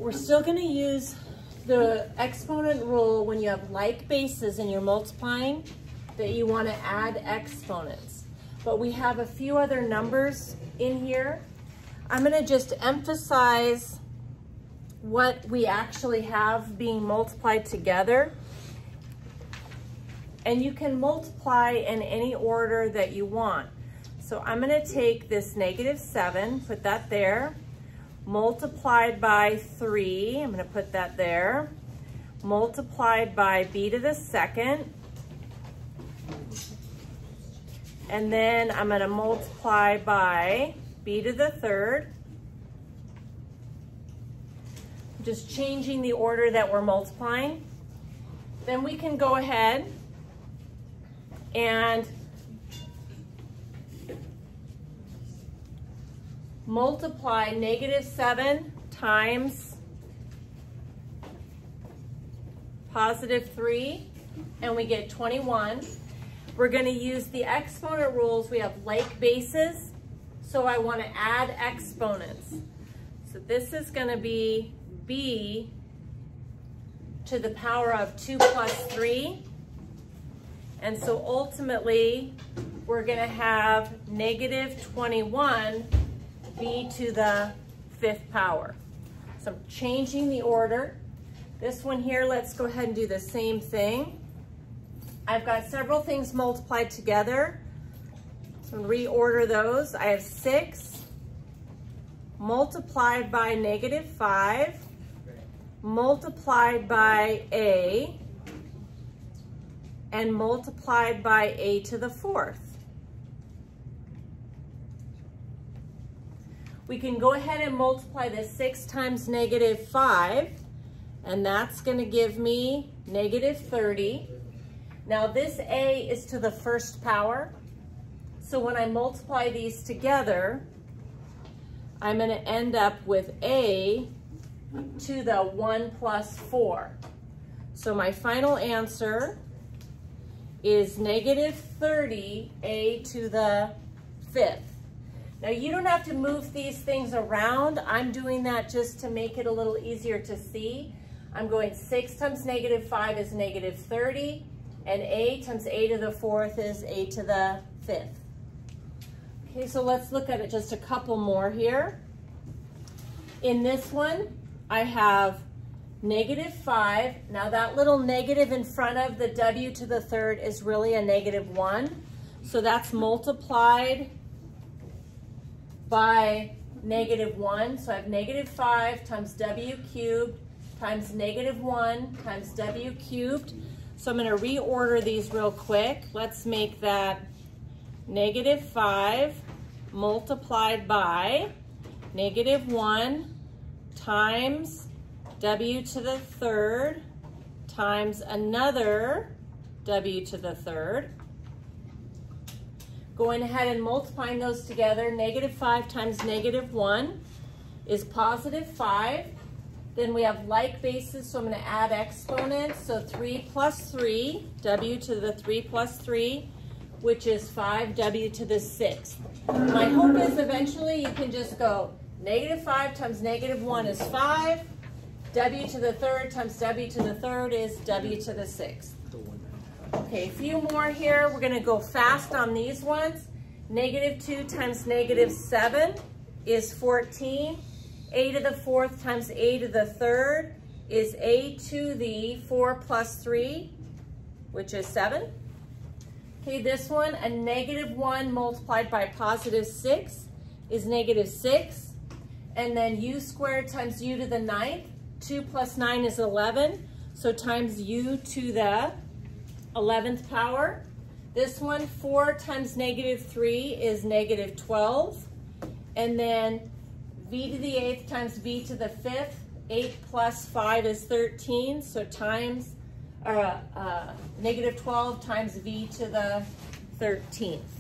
We're still going to use the exponent rule when you have like bases and you're multiplying, that you want to add exponents. But we have a few other numbers in here. I'm going to just emphasize what we actually have being multiplied together. And you can multiply in any order that you want. So I'm going to take this -7, put that there, multiplied by 3, I'm going to put that there, multiplied by b to the 2nd, and then I'm going to multiply by b to the 3rd. Just changing the order that we're multiplying. Then we can go ahead and multiply -7 times +3, and we get 21. We're going to use the exponent rules. We have like bases, so I want to add exponents. So this is going to be b to the power of 2 plus 3. And so ultimately, we're going to have -21 b to the 5th power. So I'm changing the order. This one here, let's go ahead and do the same thing. I've got several things multiplied together. So reorder those. I have 6 multiplied by -5 multiplied by a and multiplied by a to the 4th. We can go ahead and multiply this 6 times -5, and that's going to give me -30. Now this a is to the 1st power, so when I multiply these together, I'm going to end up with a to the 1 plus 4. So my final answer is -30 a to the 5th. Now you don't have to move these things around. I'm doing that just to make it a little easier to see. I'm going 6 times -5 is -30, and a times a to the 4th is a to the 5th. Okay, so let's look at it just a couple more here. In this one, I have -5. Now that little negative in front of the w to the 3rd is really a -1. So that's multiplied by -1. So I have -5 times w cubed times -1 times w cubed. So I'm going to reorder these real quick. Let's make that -5 multiplied by -1 times w to the 3rd times another w to the 3rd. Going ahead and multiplying those together, -5 times -1 is +5. Then we have like bases, so I'm going to add exponents. So 3 plus 3, w to the 3 plus 3, which is 5w to the 6th. My hope is eventually you can just go -5 times -1 is 5. W to the 3rd times w to the 3rd is w to the 6th. Okay, a few more here. We're going to go fast on these ones. -2 times -7 is 14. A to the 4th times a to the 3rd is a to the 4 plus 3, which is 7. Okay, this one, a -1 multiplied by +6 is -6. And then u squared times u to the 9th, 2 plus 9 is 11. So times u to the 11th power. This one, 4 times -3 is -12. And then v to the 8th times v to the 5th, 8 plus 5 is 13. So times, -12 times v to the 13th.